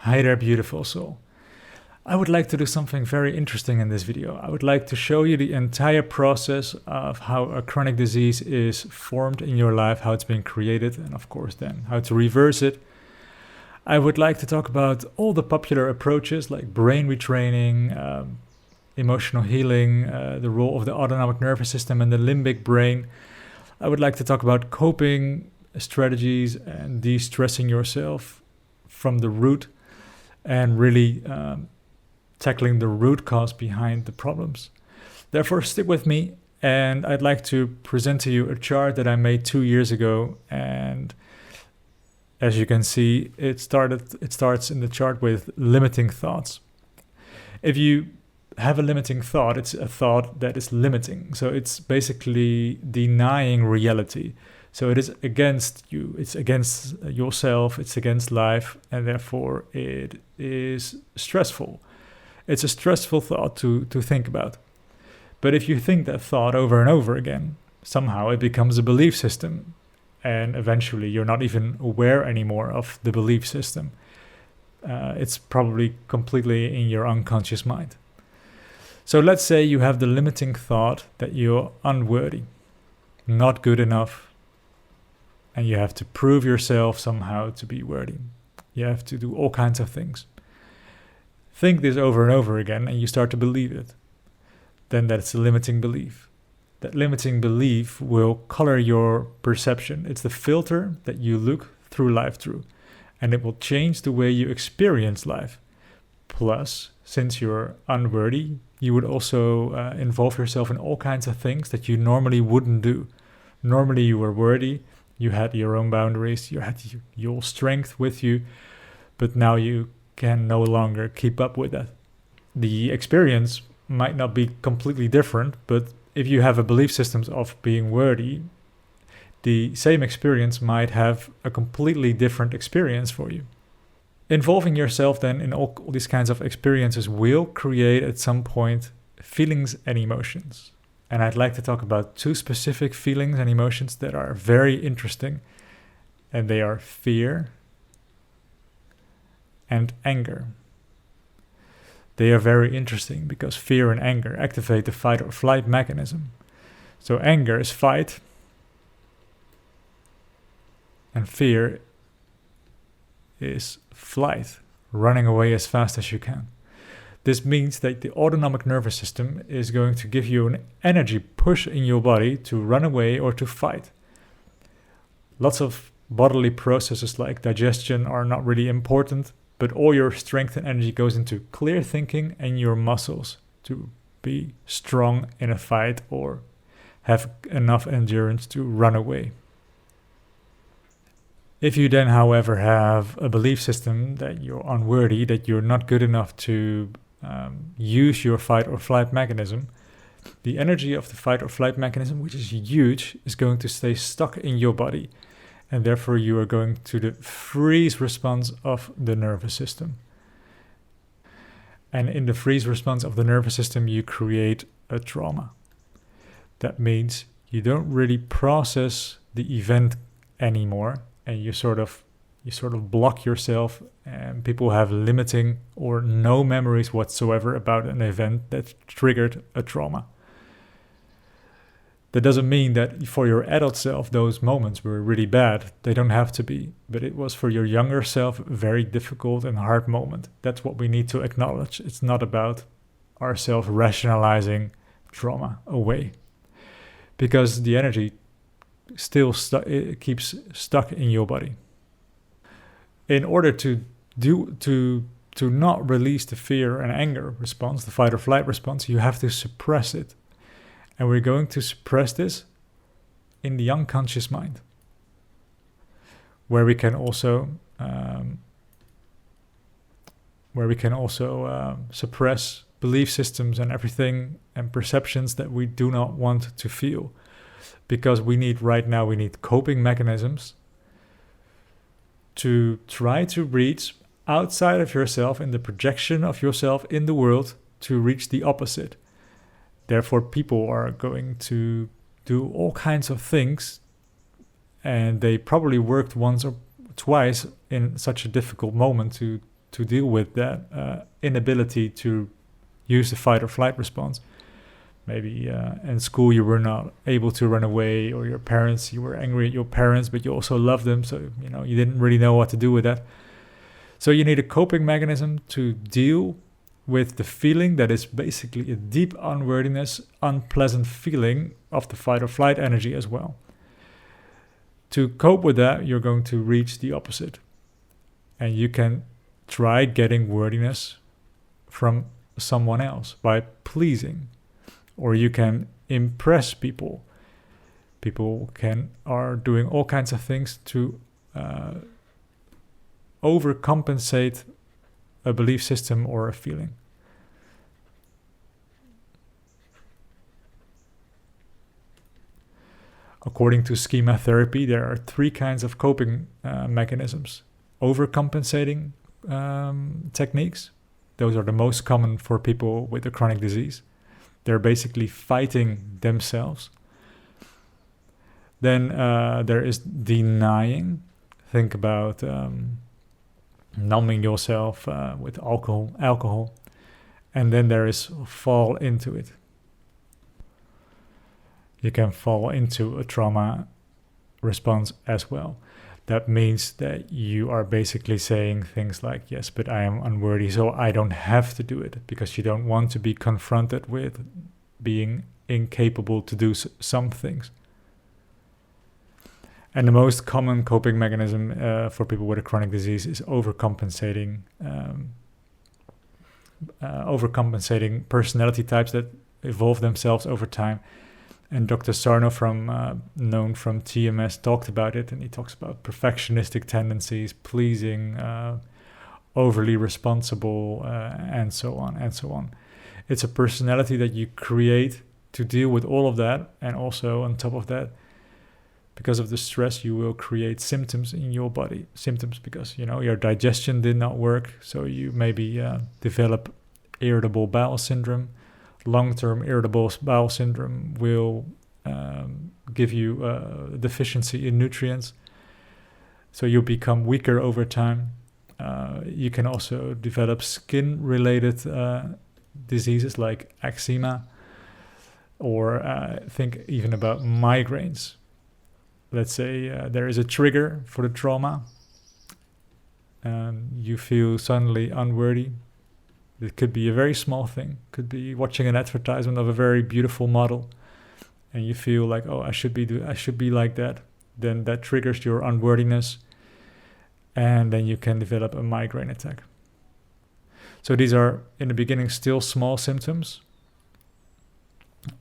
Hi there, beautiful soul. I would like to do something very interesting in this video. I would like to show you the entire process of how a chronic disease is formed in your life, how it's been created, and of course then how to reverse it. I would like to talk about all the popular approaches like brain retraining, emotional healing, the role of the autonomic nervous system and the limbic brain. I would like to talk about coping strategies and de-stressing yourself from the root and really tackling the root cause behind the problems. Therefore, stick with me, and I'd like to present to you a chart that I made 2 years ago. And as you can see, it starts in the chart with limiting thoughts. If you have a limiting thought, it's a thought that is limiting. So it's basically denying reality. So it is against you, it's against yourself, it's against life, and therefore it is stressful. It's a stressful thought to think about. But if you think that thought over and over again, somehow it becomes a belief system, and eventually you're not even aware anymore of the belief system. It's probably completely in your unconscious mind. So let's say you have the limiting thought that you're unworthy, not good enough, and you have to prove yourself somehow to be worthy. You have to do all kinds of things. Think this over and over again, and you start to believe it. Then that's a limiting belief. That limiting belief will color your perception. It's the filter that you look through life through, and it will change the way you experience life. Plus, since you're unworthy, you would also involve yourself in all kinds of things that you normally wouldn't do. Normally you were worthy, you had your own boundaries, you had your strength with you, but now you can no longer keep up with that. The experience might not be completely different, but if you have a belief system of being worthy, the same experience might have a completely different experience for you. Involving yourself then in all these kinds of experiences will create at some point feelings and emotions. And I'd like to talk about 2 specific feelings and emotions that are very interesting. And they are fear and anger. They are very interesting because fear and anger activate the fight or flight mechanism. So anger is fight, and fear is flight, running away as fast as you can. This means that the autonomic nervous system is going to give you an energy push in your body to run away or to fight. Lots of bodily processes like digestion are not really important, but all your strength and energy goes into clear thinking and your muscles to be strong in a fight or have enough endurance to run away. If you then, however, have a belief system that you're unworthy, that you're not good enough to use your fight or flight mechanism, the energy of the fight or flight mechanism, which is huge, is going to stay stuck in your body. And therefore you are going to the freeze response of the nervous system. And in the freeze response of the nervous system, you create a trauma. That means you don't really process the event anymore, and you sort of block yourself, and people have limiting or no memories whatsoever about an event that triggered a trauma. That doesn't mean that for your adult self those moments were really bad. They don't have to be, but it was for your younger self a very difficult and hard moment. That's what we need to acknowledge. It's not about ourselves rationalizing trauma away, because the energy still keeps stuck in your body. In order to not release the fear and anger response, the fight or flight response, you have to suppress it. And we're going to suppress this in the unconscious mind, where we can also suppress belief systems and everything and perceptions that we do not want to feel, because we need coping mechanisms to try to reach outside of yourself in the projection of yourself in the world to reach the opposite. Therefore, people are going to do all kinds of things, and they probably worked once or twice in such a difficult moment to to deal with that inability to use the fight or flight response. Maybe in school you were not able to run away, or you were angry at your parents, but you also loved them, so you didn't really know what to do with that. So you need a coping mechanism to deal with the feeling that is basically a deep unworthiness, unpleasant feeling of the fight or flight energy as well. To cope with that, you're going to reach the opposite. And you can try getting worthiness from someone else by pleasing. Or you can impress people. People are doing all kinds of things to overcompensate a belief system or a feeling. According to schema therapy, there are 3 kinds of coping mechanisms. Overcompensating techniques. Those are the most common for people with a chronic disease. They're basically fighting themselves. Then there is denying. Think about numbing yourself with alcohol. And then there is fall into it. You can fall into a trauma response as well. That means that you are basically saying things like, yes, but I am unworthy, so I don't have to do it, because you don't want to be confronted with being incapable to do some things. And the most common coping mechanism for people with a chronic disease is overcompensating personality types that evolve themselves over time. And Dr. Sarno, known from TMS, talked about it, and he talks about perfectionistic tendencies, pleasing, overly responsible, and so on and so on. It's a personality that you create to deal with all of that, and also on top of that, because of the stress, you will create symptoms in your body. Symptoms because your digestion did not work, so you maybe develop irritable bowel syndrome. Long-term irritable bowel syndrome will give you deficiency in nutrients, so you become weaker over time. You can also develop skin-related diseases like eczema, or think even about migraines. Let's say there is a trigger for the trauma, and you feel suddenly unworthy. It could be a very small thing. Could be watching an advertisement of a very beautiful model, and you feel like, oh, I should be like that. Then that triggers your unworthiness, and then you can develop a migraine attack. So these are, in the beginning, still small symptoms,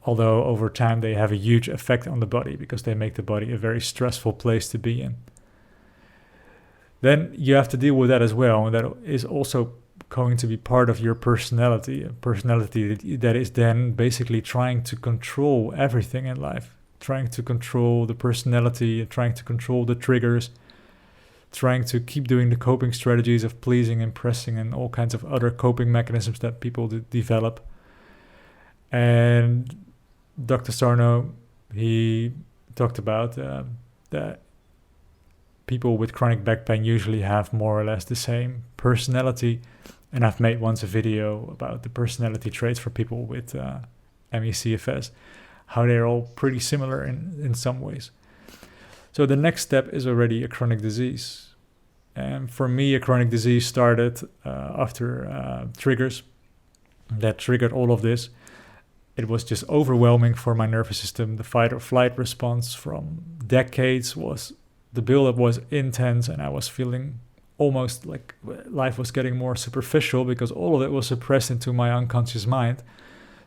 although over time they have a huge effect on the body, because they make the body a very stressful place to be in. Then you have to deal with that as well, and that is also going to be part of your personality, a personality that is then basically trying to control everything in life, trying to control the personality, trying to control the triggers, trying to keep doing the coping strategies of pleasing, impressing, and all kinds of other coping mechanisms that people develop. And Dr. Sarno, he talked about that people with chronic back pain usually have more or less the same personality. And I've made once a video about the personality traits for people with ME/CFS, how they're all pretty similar in some ways. So the next step is already a chronic disease. And for me, a chronic disease started after triggers that triggered all of this. It was just overwhelming for my nervous system. The fight or flight response from decades the buildup was intense, and I was feeling almost like life was getting more superficial because all of it was suppressed into my unconscious mind.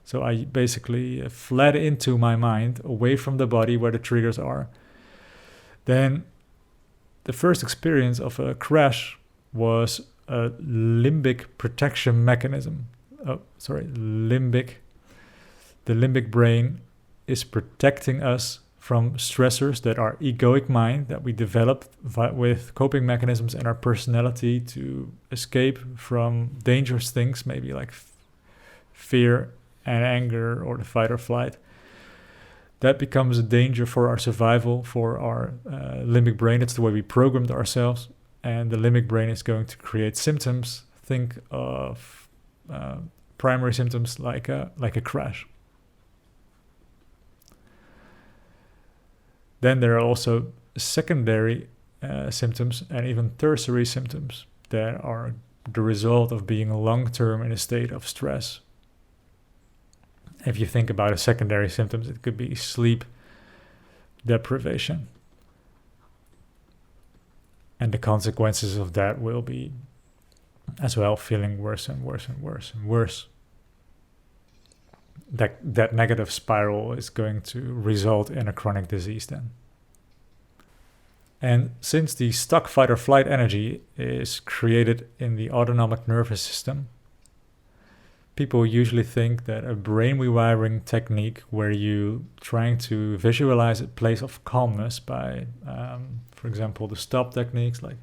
So I basically fled into my mind, away from the body where the triggers are. Then the first experience of a crash was a limbic protection mechanism. The limbic brain is protecting us from stressors that are egoic mind that we developed with coping mechanisms and our personality to escape from dangerous things, maybe like fear and anger or the fight or flight. That becomes a danger for our survival, for our limbic brain. That's the way we programmed ourselves. And the limbic brain is going to create symptoms, think of primary symptoms like a crash. Then there are also secondary symptoms and even tertiary symptoms that are the result of being long-term in a state of stress. If you think about a secondary symptoms, it could be sleep deprivation. And the consequences of that will be as well feeling worse and worse and worse and worse. That negative spiral is going to result in a chronic disease then. And since the stuck fight or flight energy is created in the autonomic nervous system, people usually think that a brain rewiring technique where you trying to visualize a place of calmness by, for example, the stop techniques like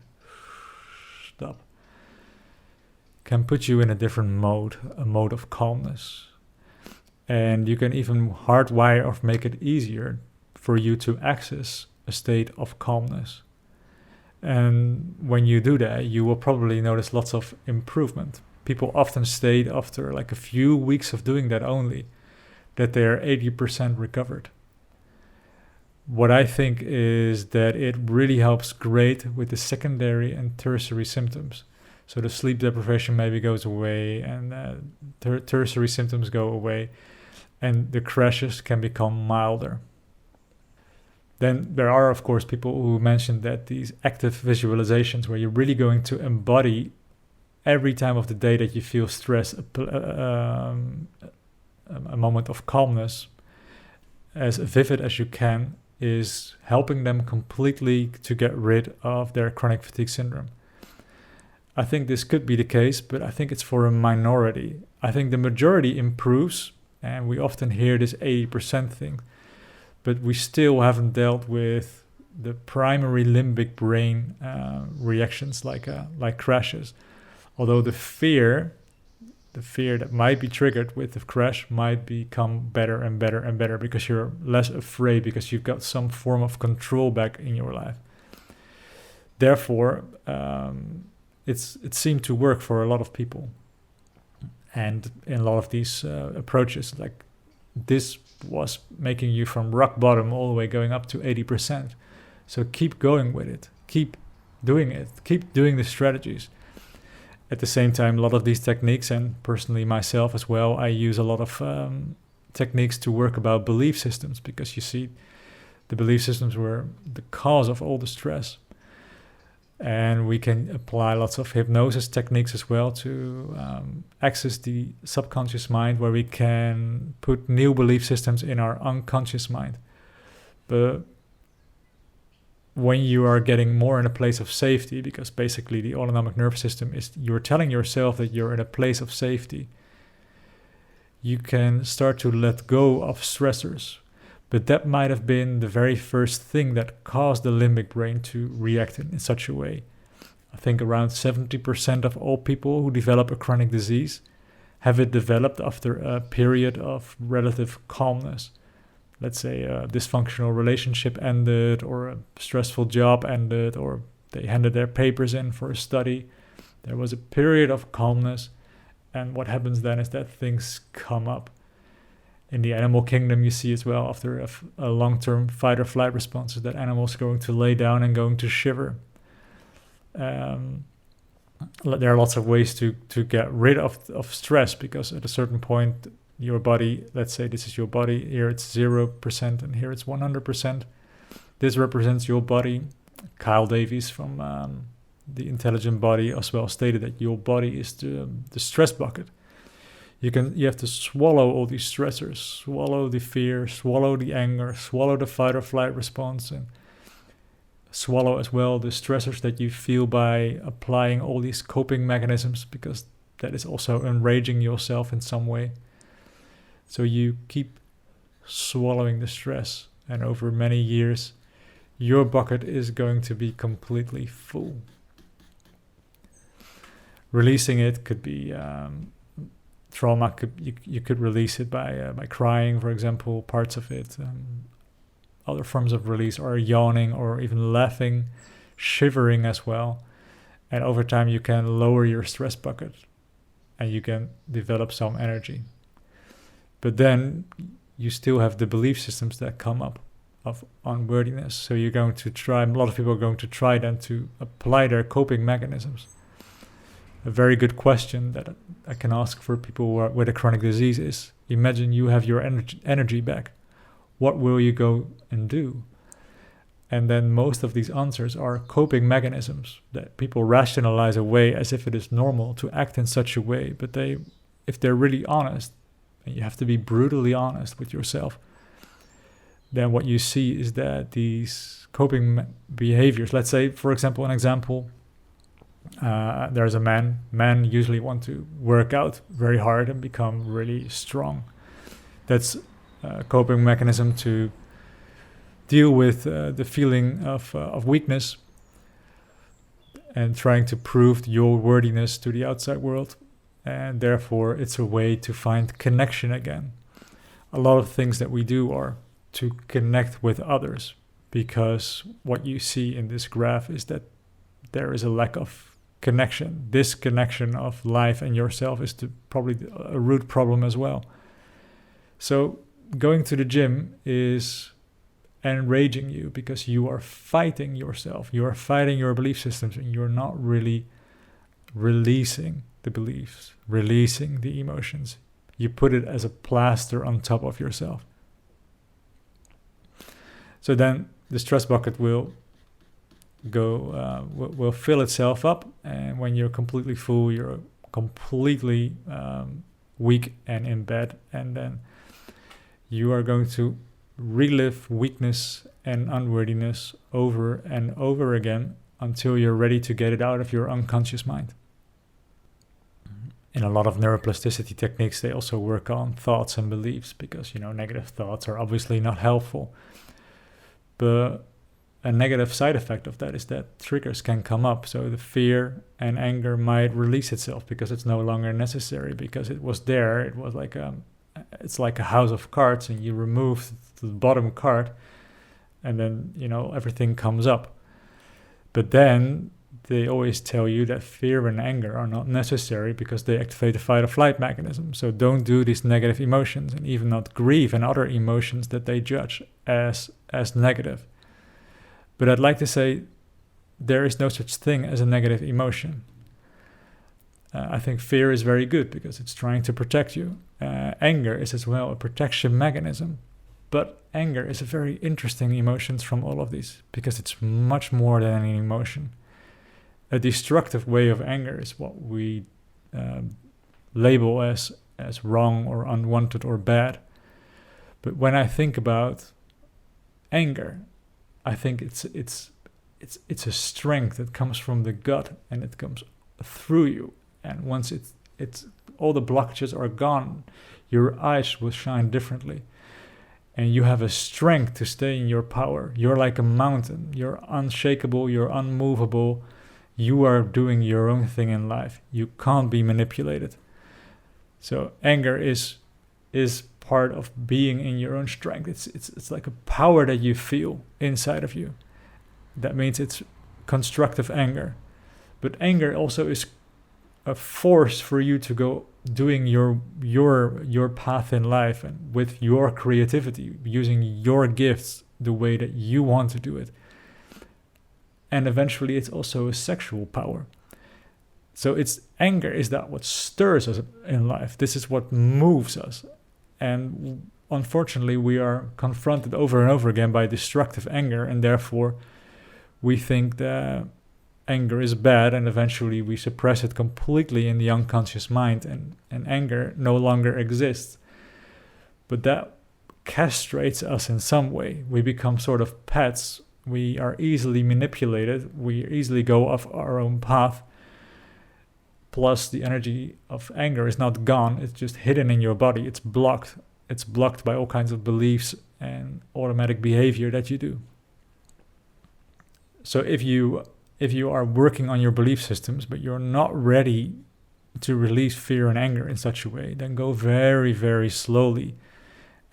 stop, can put you in a different mode, a mode of calmness. And you can even hardwire or make it easier for you to access a state of calmness. And when you do that, you will probably notice lots of improvement. People often state after like a few weeks of doing that only that they are 80% recovered. What I think is that it really helps great with the secondary and tertiary symptoms. So the sleep deprivation maybe goes away and tertiary symptoms go away and the crashes can become milder. Then there are, of course, people who mentioned that these active visualizations where you're really going to embody every time of the day that you feel stress, a moment of calmness, as vivid as you can, is helping them completely to get rid of their chronic fatigue syndrome. I think this could be the case, but I think it's for a minority. I think the majority improves, and we often hear this 80% thing, but we still haven't dealt with the primary limbic brain reactions like crashes. Although the fear that might be triggered with the crash might become better and better and better because you're less afraid, because you've got some form of control back in your life. Therefore, it seemed to work for a lot of people. And in a lot of these approaches, like this was making you from rock bottom all the way going up to 80%. So keep going with it. Keep doing it. Keep doing the strategies. At the same time, a lot of these techniques, and personally myself as well, I use a lot of techniques to work about belief systems, because you see, the belief systems were the cause of all the stress. And we can apply lots of hypnosis techniques as well to access the subconscious mind, where we can put new belief systems in our unconscious mind. But when you are getting more in a place of safety, because basically the autonomic nervous system is, you're telling yourself that you're in a place of safety, you can start to let go of stressors. But that might have been the very first thing that caused the limbic brain to react in such a way. I think around 70% of all people who develop a chronic disease have it developed after a period of relative calmness. Let's say a dysfunctional relationship ended, or a stressful job ended, or they handed their papers in for a study. There was a period of calmness, and what happens then is that things come up. In the animal kingdom, you see as well, after a long-term fight or flight response, is that animals are going to lay down and going to shiver. There are lots of ways to get rid of stress, because at a certain point, your body, let's say this is your body, here it's 0% and here it's 100%. This represents your body. Kyle Davies from The Intelligent Body as well stated that your body is the stress bucket. You have to swallow all these stressors, swallow the fear, swallow the anger, swallow the fight or flight response, and swallow as well the stressors that you feel by applying all these coping mechanisms, because that is also enraging yourself in some way. So you keep swallowing the stress, and over many years, your bucket is going to be completely full. Releasing it could be trauma. You could release it by crying, for example, parts of it. Other forms of release are yawning, or even laughing, shivering as well. And over time, you can lower your stress bucket and you can develop some energy. But then you still have the belief systems that come up of unworthiness. So you're going to try, a lot of people are going to try then to apply their coping mechanisms. A very good question that I can ask for people who are with a chronic disease is, imagine you have your energy back. What will you go and do? And then most of these answers are coping mechanisms that people rationalize away as if it is normal to act in such a way. But if they're really honest, and you have to be brutally honest with yourself, then what you see is that these coping behaviors, let's say, for example, there's a man. Men usually want to work out very hard and become really strong. That's a coping mechanism to deal with the feeling of weakness and trying to prove your worthiness to the outside world. And therefore, it's a way to find connection again. A lot of things that we do are to connect with others, because what you see in this graph is that there is a lack of connection. Disconnection of life and yourself is probably a root problem as well. So going to the gym is enraging you because you are fighting yourself. You are fighting your belief systems, and you're not really releasing the beliefs, releasing the emotions. You put it as a plaster on top of yourself. So then the stress bucket will fill itself up, and when you're completely full, you're completely weak and in bed, and then you are going to relive weakness and unworthiness over and over again until you're ready to get it out of your unconscious mind. In a lot of neuroplasticity techniques, they also work on thoughts and beliefs, because negative thoughts are obviously not helpful. But a negative side effect of that is that triggers can come up. So the fear and anger might release itself because it's no longer necessary, because it was there. It was it's like a house of cards, and you remove the bottom card, and then everything comes up. But then they always tell you that fear and anger are not necessary because they activate the fight or flight mechanism. So don't do these negative emotions, and even not grief and other emotions that they judge as negative. But I'd like to say there is no such thing as a negative emotion. I think fear is very good because it's trying to protect you. Anger is as well a protection mechanism. But anger is a very interesting emotion from all of these, because it's much more than an emotion. A destructive way of anger is what we label as wrong or unwanted or bad. But when I think about anger, I think it's a strength that comes from the gut, and it comes through you. And once it's all the blockages are gone, your eyes will shine differently. And you have a strength to stay in your power. You're like a mountain. You're unshakable. You're unmovable. You are doing your own thing in life. You can't be manipulated. So anger is part of being in your own strength. It's like a power that you feel inside of you. That means it's constructive anger. But anger also is a force for you to go doing your path in life, and with your creativity, using your gifts the way that you want to do it. And eventually it's also a sexual power. So it's anger is that what stirs us in life. This is what moves us. And unfortunately we are confronted over and over again by destructive anger, and therefore we think that anger is bad, and eventually we suppress it completely in the unconscious mind, and anger no longer exists. But that castrates us in some way. We become sort of pets. We are easily manipulated. We easily go off our own path. Plus, the energy of anger is not gone. It's just hidden in your body. It's blocked. It's blocked by all kinds of beliefs and automatic behavior that you do. So if you are working on your belief systems, but you're not ready to release fear and anger in such a way, then go very, very slowly.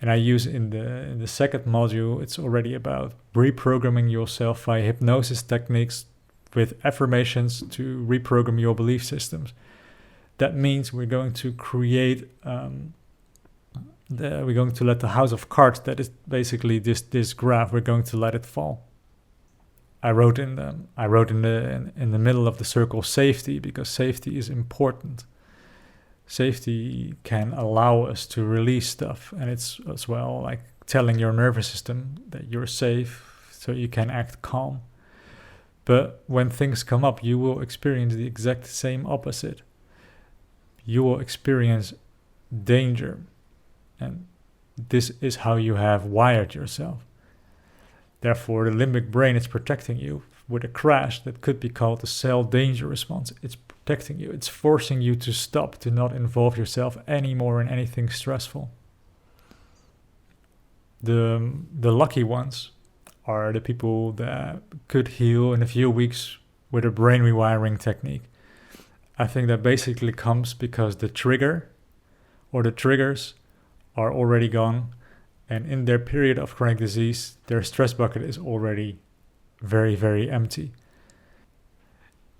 And I use in the second module, it's already about reprogramming yourself via hypnosis techniques with affirmations to reprogram your belief systems. That means we're going to create, we're going to let the house of cards, that is basically this graph, we're going to let it fall. I wrote in the middle of the circle safety, because safety is important. Safety can allow us to release stuff, and it's as well like telling your nervous system that you're safe so you can act calm. But when things come up, you will experience the exact same opposite. You will experience danger, and this is how you have wired yourself. Therefore, the limbic brain is protecting you with a crash that could be called the cell danger response. It's protecting you. It's forcing you to stop, to not involve yourself anymore in anything stressful. The lucky ones are the people that could heal in a few weeks with a brain rewiring technique. I think that basically comes because the trigger or the triggers are already gone, and in their period of chronic disease, their stress bucket is already very, very empty.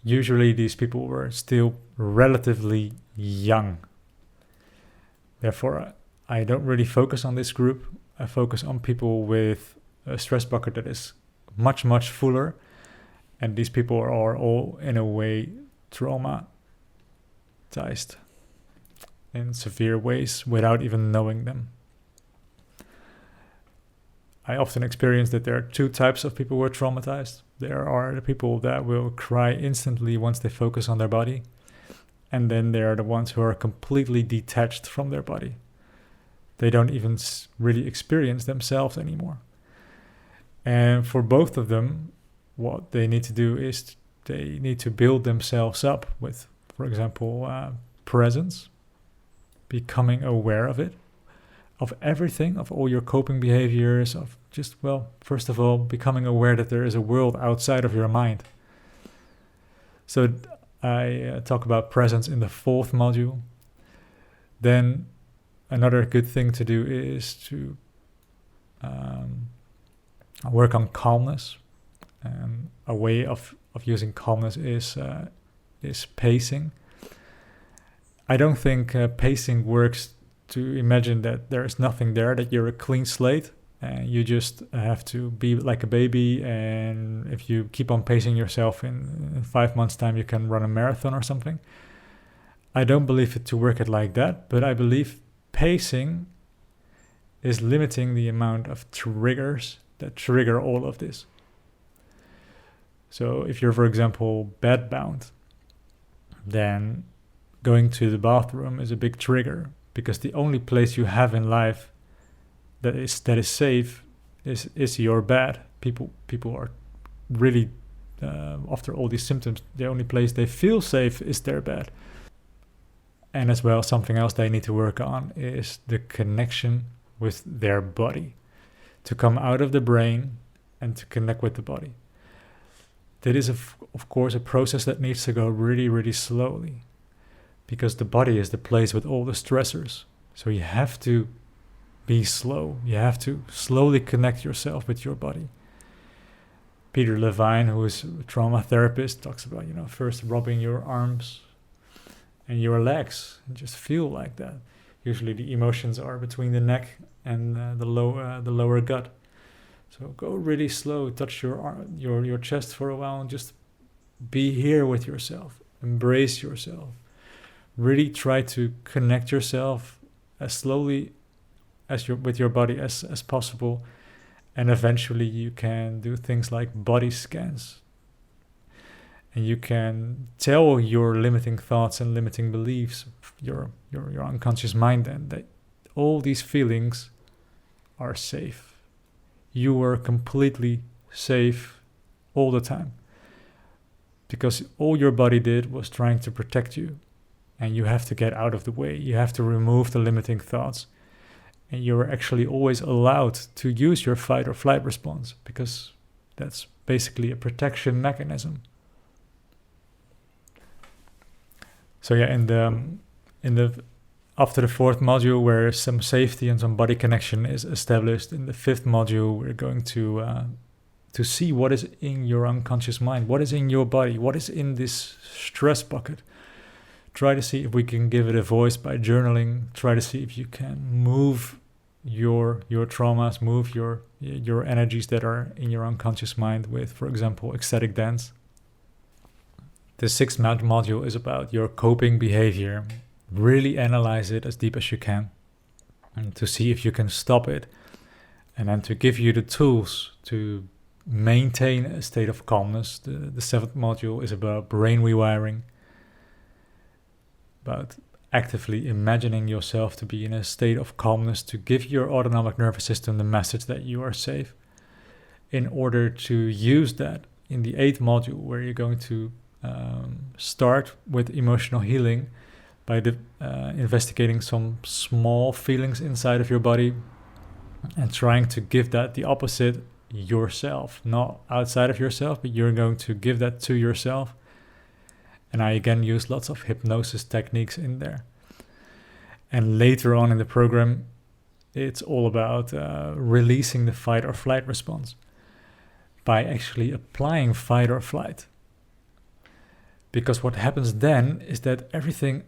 Usually these people were still relatively young. Therefore, I don't really focus on this group. I focus on people with a stress bucket that is much, much fuller. And these people are all, in a way, traumatized in severe ways without even knowing them. I often experience that there are two types of people who are traumatized. There are the people that will cry instantly once they focus on their body. And then there are the ones who are completely detached from their body. They don't even really experience themselves anymore. And for both of them, what they need to do is they need to build themselves up with, for example, presence, becoming aware of it, of everything, of all your coping behaviors, of just, well, first of all, becoming aware that there is a world outside of your mind. So I talk about presence in the 4th module. Then another good thing to do is to work on calmness. A way of using calmness is pacing. I don't think pacing works to imagine that there is nothing there, that you're a clean slate and you just have to be like a baby, and if you keep on pacing yourself in 5 months' time you can run a marathon or something. I don't believe it to work it like that, but I believe pacing is limiting the amount of triggers that trigger all of this. So if you're, for example, bedbound, then going to the bathroom is a big trigger, because the only place you have in life that is safe is your bed. People are really after all these symptoms, the only place they feel safe is their bed. And as well, something else they need to work on is the connection with their body, to come out of the brain and to connect with the body. That is, of course, a process that needs to go really, really slowly, because the body is the place with all the stressors. So you have to be slow. You have to slowly connect yourself with your body. Peter Levine, who is a trauma therapist, talks about, first rubbing your arms and your legs, and just feel like that. Usually the emotions are between the neck and the lower gut. So go really slow, touch your chest for a while, and just be here with yourself. Embrace yourself. Really try to connect yourself as slowly as with your body as possible. And eventually you can do things like body scans. And you can tell your limiting thoughts and limiting beliefs, your unconscious mind, then that all these feelings are safe. You were completely safe all the time, because all your body did was trying to protect you, and you have to get out of the way. You have to remove the limiting thoughts, and you're actually always allowed to use your fight or flight response, because that's basically a protection mechanism. So yeah, in the after the 4th module, where some safety and some body connection is established, in the 5th module, we're going to to see what is in your unconscious mind, what is in your body, what is in this stress bucket. Try to see if we can give it a voice by journaling. Try to see if you can move your traumas, move your energies that are in your unconscious mind with, for example, ecstatic dance. The 6th module is about your coping behavior. Really analyze it as deep as you can and to see if you can stop it, and then to give you the tools to maintain a state of calmness. The 7th module is about brain rewiring, about actively imagining yourself to be in a state of calmness, to give your autonomic nervous system the message that you are safe, in order to use that in the 8th module, where you're going to start with emotional healing by investigating some small feelings inside of your body and trying to give that the opposite yourself, not outside of yourself, but you're going to give that to yourself. And I again use lots of hypnosis techniques in there. And later on in the program, it's all about releasing the fight or flight response by actually applying fight or flight. Because what happens then is that everything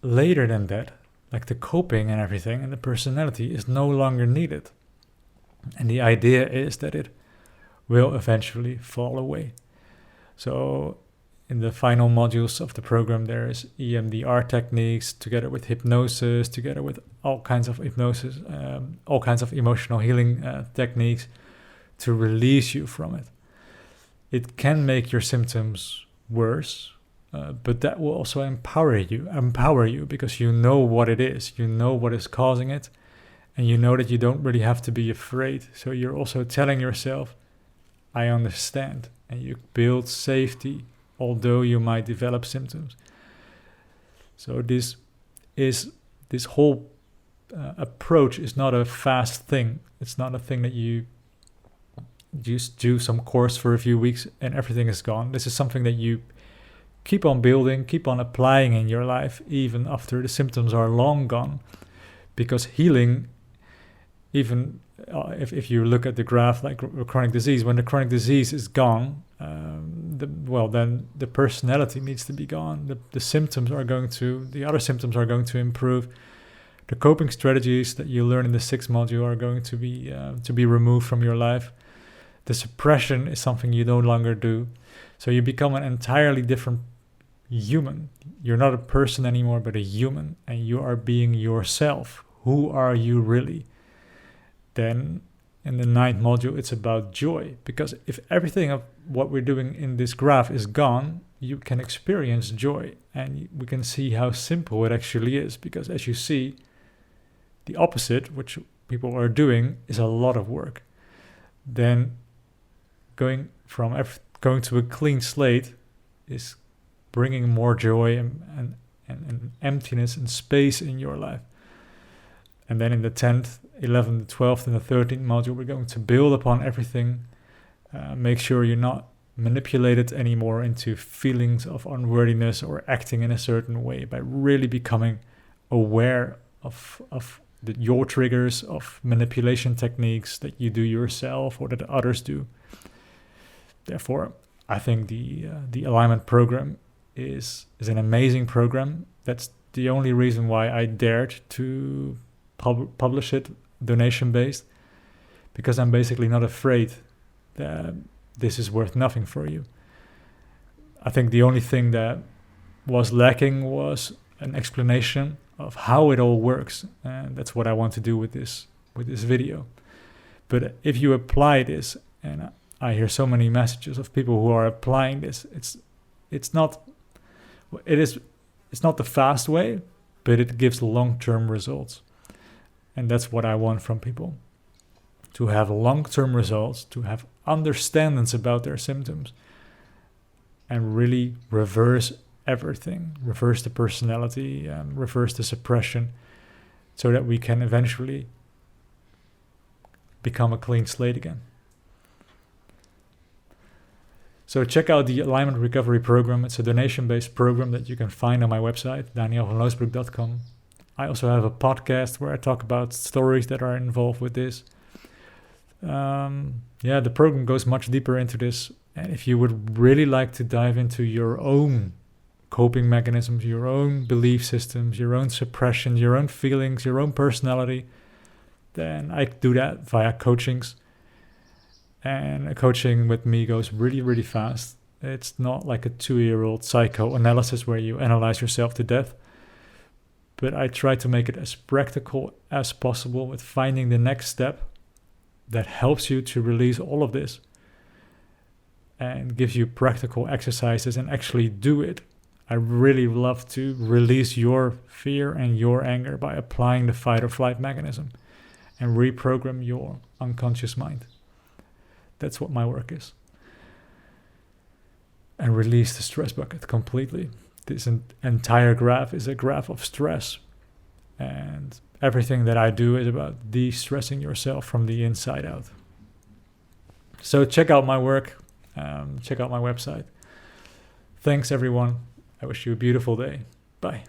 later than that, like the coping and everything and the personality, is no longer needed. And the idea is that it will eventually fall away. So in the final modules of the program, there is EMDR techniques together with hypnosis, together with all kinds of hypnosis, all kinds of emotional healing techniques to release you from it. It can make your symptoms worse, but that will also empower you because you know what it is, you know what is causing it, and you know that you don't really have to be afraid. So you're also telling yourself, I understand, and you build safety, although you might develop symptoms. So this whole approach is not a fast thing. It's not a thing that you just do some course for a few weeks and everything is gone. This is something that you keep on building, keep on applying in your life, even after the symptoms are long gone. Because healing, even if you look at the graph like chronic disease, when the chronic disease is gone, then the personality needs to be gone. The other symptoms are going to improve. The coping strategies that you learn in the 6th module are going to be removed from your life. The suppression is something you no longer do. So you become an entirely different human. You're not a person anymore, but a human, and you are being yourself. Who are you really? Then in the 9th module, it's about joy, because if everything of what we're doing in this graph is gone, you can experience joy, and we can see how simple it actually is, because as you see, the opposite, which people are doing, is a lot of work. Then going to a clean slate is bringing more joy and emptiness and space in your life. And then in the 10th, 11th, 12th, and the 13th module, we're going to build upon everything. Make sure you're not manipulated anymore into feelings of unworthiness or acting in a certain way, by really becoming aware of your triggers, of manipulation techniques that you do yourself or that others do. Therefore, I think the alignment program is an amazing program. That's the only reason why I dared to publish it donation-based, because I'm basically not afraid that this is worth nothing for you. I think the only thing that was lacking was an explanation of how it all works, and that's what I want to do with this video. But if you apply this, and I hear so many messages of people who are applying this, it's not the fast way, but it gives long-term results. And that's what I want from people. To have long-term results, to have understandings about their symptoms, and really reverse everything, reverse the personality, reverse the suppression, so that we can eventually become a clean slate again. So check out the Alignment Recovery Program. It's a donation-based program that you can find on my website, danielvanloosbroek.com. I also have a podcast where I talk about stories that are involved with this. The program goes much deeper into this. And if you would really like to dive into your own coping mechanisms, your own belief systems, your own suppression, your own feelings, your own personality, then I do that via coachings. And a coaching with me goes really, really fast. It's not like a 2-year-old psychoanalysis where you analyze yourself to death. But I try to make it as practical as possible with finding the next step that helps you to release all of this and gives you practical exercises and actually do it. I really love to release your fear and your anger by applying the fight or flight mechanism and reprogram your unconscious mind. That's what my work is. And release the stress bucket completely. This entire graph is a graph of stress. And everything that I do is about de-stressing yourself from the inside out. So check out my work. Check out my website. Thanks, everyone. I wish you a beautiful day. Bye.